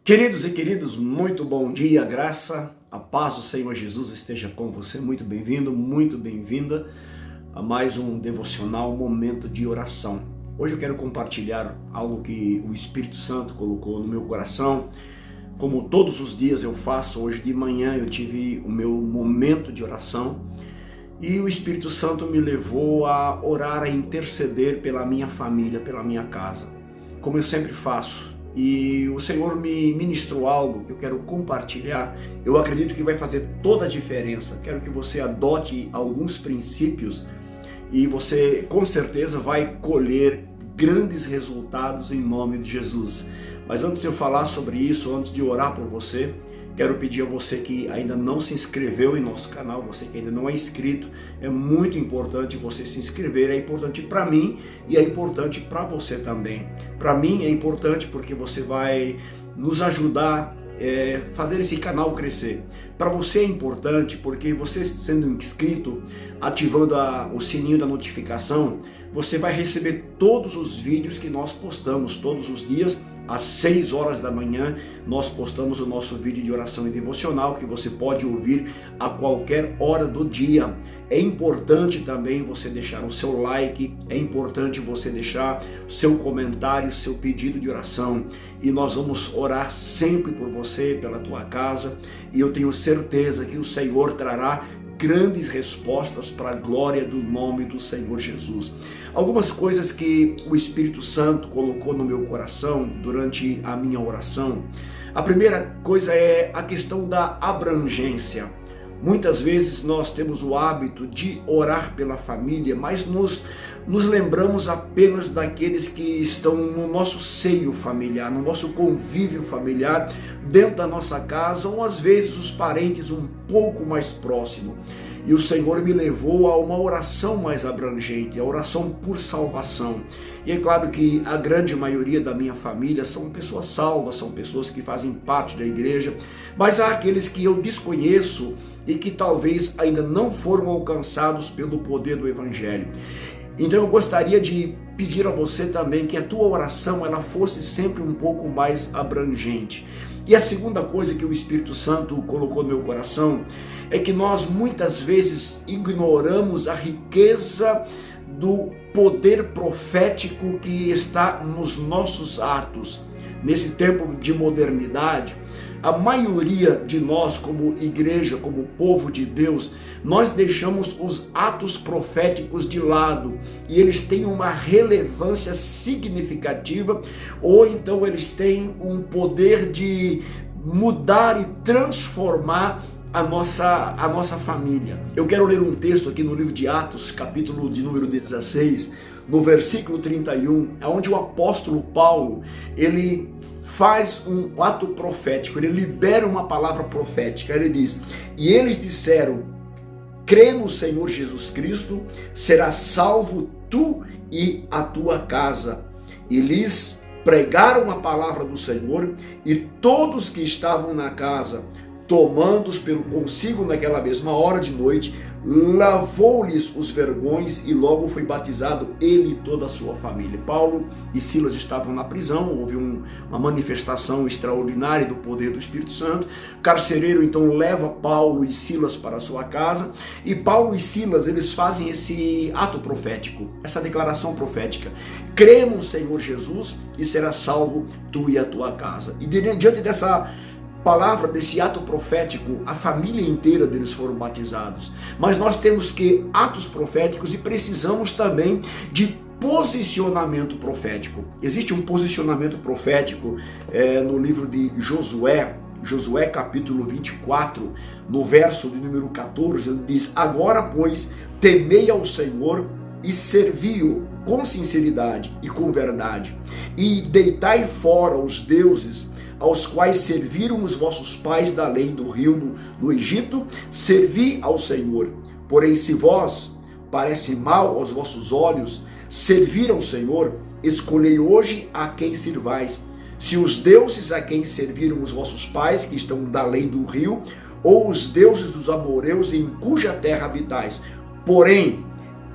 Queridos e queridos, muito bom dia, a graça, a paz do Senhor Jesus esteja com você. Muito bem-vindo, muito bem-vinda a mais um devocional, momento de oração. Hoje eu quero compartilhar algo que o Espírito Santo colocou no meu coração. Como todos os dias eu faço, hoje de manhã eu tive o meu momento de oração e o Espírito Santo me levou a orar, a interceder pela minha família, pela minha casa, como eu sempre faço. E o Senhor me ministrou algo que eu quero compartilhar. Eu acredito que vai fazer toda a diferença. Quero que você adote alguns princípios e você com certeza vai colher grandes resultados em nome de Jesus. Mas antes de eu falar sobre isso, antes de orar por você, quero pedir a você que ainda não se inscreveu em nosso canal, você que ainda não é inscrito, é muito importante você se inscrever, é importante para mim e é importante para você também. Para mim é importante porque você vai nos ajudar a fazer esse canal crescer. Para você é importante porque você sendo inscrito, ativando o sininho da notificação, você vai receber todos os vídeos que nós postamos todos os dias. Às 6 horas da manhã, nós postamos o nosso vídeo de oração e devocional, que você pode ouvir a qualquer hora do dia. É importante também você deixar o seu like, é importante você deixar o seu comentário, o seu pedido de oração. E nós vamos orar sempre por você, pela tua casa, e eu tenho certeza que o Senhor trará grandes respostas para a glória do nome do Senhor Jesus. Algumas coisas que o Espírito Santo colocou no meu coração durante a minha oração. A primeira coisa é a questão da abrangência. Muitas vezes nós temos o hábito de orar pela família, mas nos lembramos apenas daqueles que estão no nosso seio familiar, no nosso convívio familiar, dentro da nossa casa, ou às vezes os parentes um pouco mais próximos. E o Senhor me levou a uma oração mais abrangente, a oração por salvação. E é claro que a grande maioria da minha família são pessoas salvas, são pessoas que fazem parte da igreja, mas há aqueles que eu desconheço e que talvez ainda não foram alcançados pelo poder do Evangelho. Então eu gostaria de pedir a você também que a tua oração ela fosse sempre um pouco mais abrangente. E a segunda coisa que o Espírito Santo colocou no meu coração é que nós muitas vezes ignoramos a riqueza do poder profético que está nos nossos atos. Nesse tempo de modernidade, a maioria de nós como igreja, como povo de Deus, nós deixamos os atos proféticos de lado e eles têm uma relevância significativa ou então eles têm um poder de mudar e transformar a nossa família. Eu quero ler um texto aqui no livro de Atos, capítulo de número 16, no versículo 31, onde o apóstolo Paulo, ele faz um ato profético, ele libera uma palavra profética, ele diz, e eles disseram, crê no Senhor Jesus Cristo, serás salvo tu e a tua casa. E lhes pregaram a palavra do Senhor, e todos que estavam na casa, tomando-os pelo consigo naquela mesma hora de noite, lavou-lhes os vergões e logo foi batizado ele e toda a sua família. Paulo e Silas estavam na prisão, houve uma manifestação extraordinária do poder do Espírito Santo. O carcereiro então leva Paulo e Silas para a sua casa e Paulo e Silas eles fazem esse ato profético, essa declaração profética. Crê no Senhor Jesus e serás salvo tu e a tua casa. E diante dessa palavra, desse ato profético, a família inteira deles foram batizados. Mas nós temos que atos proféticos e precisamos também de posicionamento profético. Existe um posicionamento profético no livro de Josué, capítulo 24, no verso de número 14, ele diz, agora pois temei ao Senhor e servi-o com sinceridade e com verdade, e deitai fora os deuses aos quais serviram os vossos pais da além do rio no Egito, servi ao Senhor. Porém, se vós parece mal aos vossos olhos servir ao Senhor, escolhei hoje a quem sirvais. Se os deuses a quem serviram os vossos pais, que estão da além do rio, ou os deuses dos amoreus em cuja terra habitais. Porém,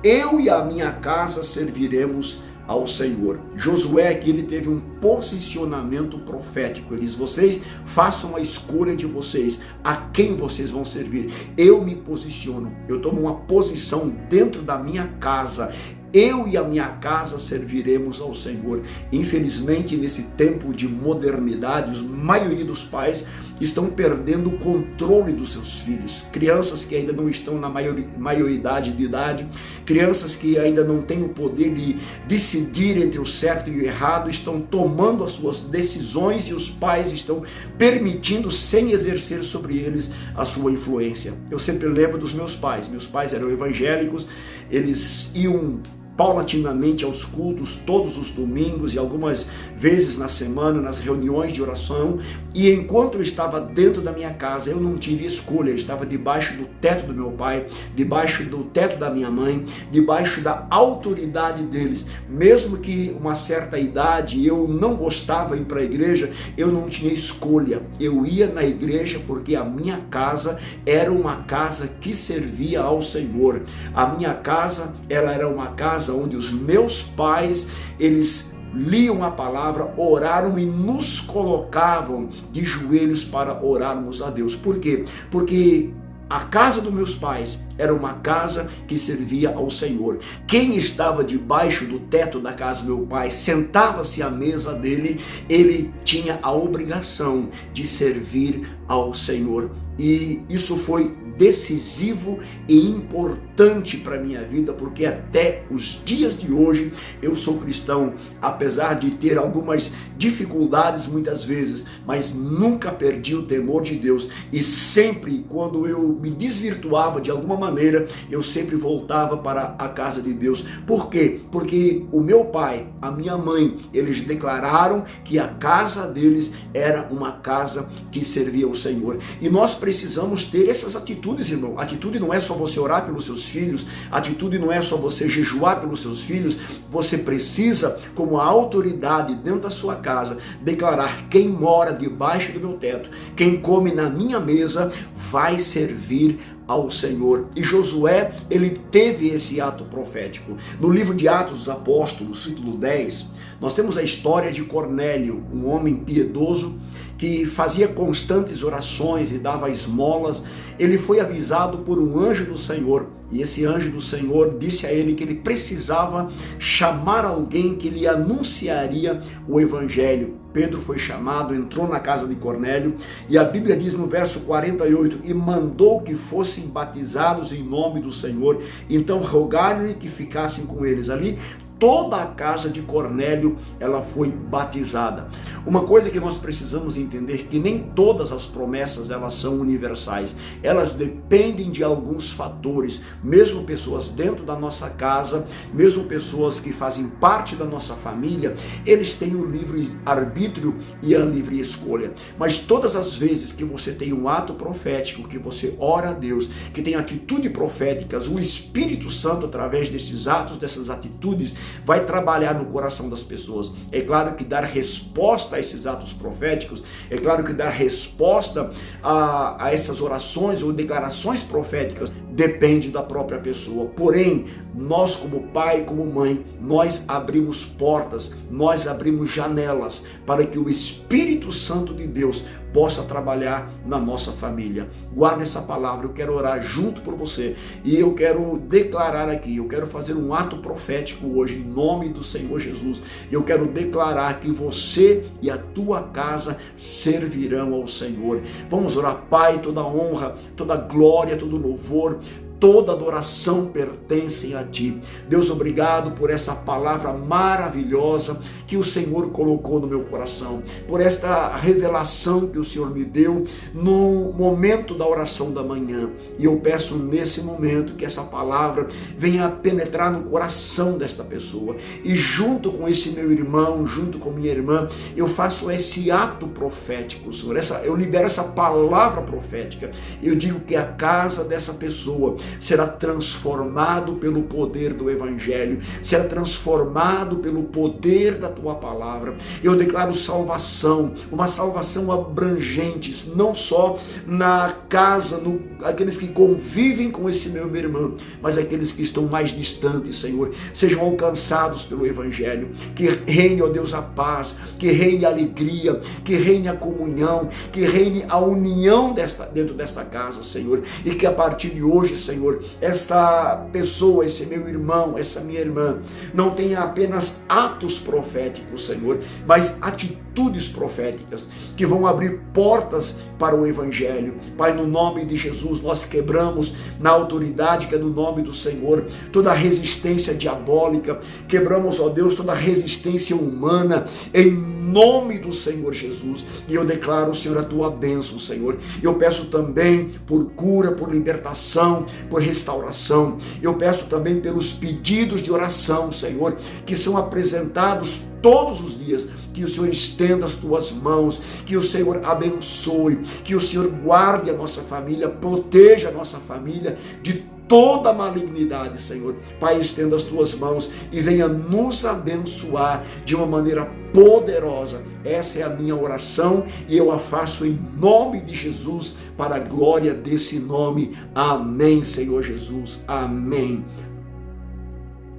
eu e a minha casa serviremos ao Senhor. Josué aqui, ele teve um posicionamento profético. Ele diz: vocês façam a escolha de vocês, a quem vocês vão servir. Eu me posiciono, eu tomo uma posição dentro da minha casa. Eu e a minha casa serviremos ao Senhor. Infelizmente, nesse tempo de modernidade, a maioria dos pais estão perdendo o controle dos seus filhos. Crianças que ainda não estão na maioridade de idade, crianças que ainda não têm o poder de decidir entre o certo e o errado, estão tomando as suas decisões e os pais estão permitindo, sem exercer sobre eles, a sua influência. Eu sempre lembro dos meus pais. Meus pais eram evangélicos, eles iam paulatinamente aos cultos todos os domingos e algumas vezes na semana, nas reuniões de oração, e enquanto eu estava dentro da minha casa, eu não tive escolha. Eu estava debaixo do teto do meu pai, debaixo do teto da minha mãe, debaixo da autoridade deles. Mesmo que uma certa idade eu não gostava de ir para a igreja, eu não tinha escolha. Eu ia na igreja porque a minha casa era uma casa que servia ao Senhor. A minha casa, ela era uma casa onde os meus pais, eles liam a palavra, oraram e nos colocavam de joelhos para orarmos a Deus. Por quê? Porque a casa dos meus pais era uma casa que servia ao Senhor. Quem estava debaixo do teto da casa do meu pai, sentava-se à mesa dele, ele tinha a obrigação de servir ao Senhor. E isso foi decisivo e importante para a minha vida, porque até os dias de hoje eu sou cristão, apesar de ter algumas dificuldades muitas vezes, mas nunca perdi o temor de Deus, e sempre quando eu me desvirtuava de alguma maneira, eu sempre voltava para a casa de Deus. Por quê? Porque o meu pai, a minha mãe, eles declararam que a casa deles era uma casa que servia ao Senhor, e nós precisamos ter essas atitudes, irmão. Atitude não é só você orar pelos seus filhos, atitude não é só você jejuar pelos seus filhos. Você precisa, como autoridade dentro da sua casa, declarar: quem mora debaixo do meu teto, quem come na minha mesa, vai servir ao Senhor. E Josué, ele teve esse ato profético. No livro de Atos dos Apóstolos, capítulo 10, nós temos a história de Cornélio, um homem piedoso que fazia constantes orações e dava esmolas. Ele foi avisado por um anjo do Senhor, e esse anjo do Senhor disse a ele que ele precisava chamar alguém que lhe anunciaria o evangelho. Pedro foi chamado, entrou na casa de Cornélio, e a Bíblia diz no verso 48, e mandou que fossem batizados em nome do Senhor. Então rogaram-lhe que ficassem com eles ali. Toda a casa de Cornélio, ela foi batizada. Uma coisa que nós precisamos entender, que nem todas as promessas elas são universais. Elas dependem de alguns fatores. Mesmo pessoas dentro da nossa casa, mesmo pessoas que fazem parte da nossa família, eles têm o livre arbítrio e a livre escolha. Mas todas as vezes que você tem um ato profético, que você ora a Deus, que tem atitudes proféticas, o Espírito Santo, através desses atos, dessas atitudes, vai trabalhar no coração das pessoas. É claro que dar resposta a esses atos proféticos, é claro que dar resposta a essas orações ou declarações proféticas depende da própria pessoa. Porém, nós como pai, como mãe, nós abrimos portas, nós abrimos janelas para que o Espírito Santo de Deus possa trabalhar na nossa família. Guarda essa palavra, eu quero orar junto por você, e eu quero declarar aqui, eu quero fazer um ato profético hoje, em nome do Senhor Jesus. Eu quero declarar que você e a tua casa servirão ao Senhor. Vamos orar. Pai, toda honra, toda glória, todo louvor, toda adoração pertence a Ti. Deus, obrigado por essa palavra maravilhosa que o Senhor colocou no meu coração, por esta revelação que o Senhor me deu no momento da oração da manhã. E eu peço nesse momento que essa palavra venha penetrar no coração desta pessoa, e junto com esse meu irmão, junto com minha irmã, eu faço esse ato profético, Senhor. Eu libero essa palavra profética. Eu digo que a casa dessa pessoa será transformado pelo poder do Evangelho, será transformado pelo poder da tua palavra. Eu declaro salvação, uma salvação abrangente, não só na casa, aqueles que convivem com esse meu irmão, mas aqueles que estão mais distantes, Senhor, sejam alcançados pelo Evangelho. Que reine, ó Deus, a paz, que reine a alegria, que reine a comunhão, que reine a união dentro desta casa, Senhor, e que a partir de hoje, Senhor, esta pessoa, esse meu irmão, essa minha irmã, não tenha apenas atos proféticos, Senhor, mas atitudes proféticas que vão abrir portas para o Evangelho. Pai, no nome de Jesus, nós quebramos na autoridade que é no nome do Senhor toda a resistência diabólica, quebramos, ó Deus, toda a resistência humana, em nome do Senhor Jesus, e eu declaro, Senhor, a tua bênção, Senhor. Eu peço também por cura, por libertação, por restauração. Eu peço também pelos pedidos de oração, Senhor, que são apresentados todos os dias, que o Senhor estenda as tuas mãos, que o Senhor abençoe, que o Senhor guarde a nossa família, proteja a nossa família de toda malignidade, Senhor. Pai, estenda as tuas mãos e venha nos abençoar de uma maneira poderosa. Essa é a minha oração e eu a faço em nome de Jesus, para a glória desse nome. Amém, Senhor Jesus. Amém.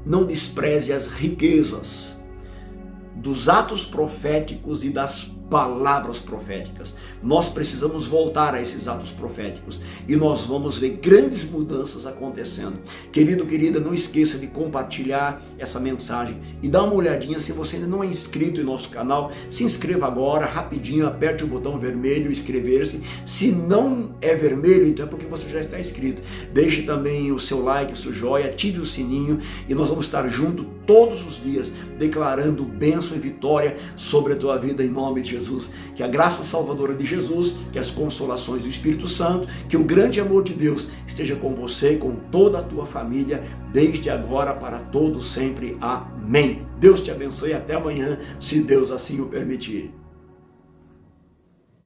Não despreze as riquezas dos atos proféticos e das palavras proféticas. Nós precisamos voltar a esses atos proféticos e nós vamos ver grandes mudanças acontecendo. Querido, querida, não esqueça de compartilhar essa mensagem e dá uma olhadinha. Se você ainda não é inscrito em nosso canal, se inscreva agora, rapidinho, aperte o botão vermelho, inscrever-se. Se não é vermelho, então é porque você já está inscrito. Deixe também o seu like, o seu joinha, ative o sininho e nós vamos estar juntos todos os dias, declarando bênção e vitória sobre a tua vida em nome de Jesus. Que a graça salvadora de Jesus, que as consolações do Espírito Santo, que o grande amor de Deus esteja com você e com toda a tua família, desde agora para todo sempre. Amém. Deus te abençoe e até amanhã, se Deus assim o permitir.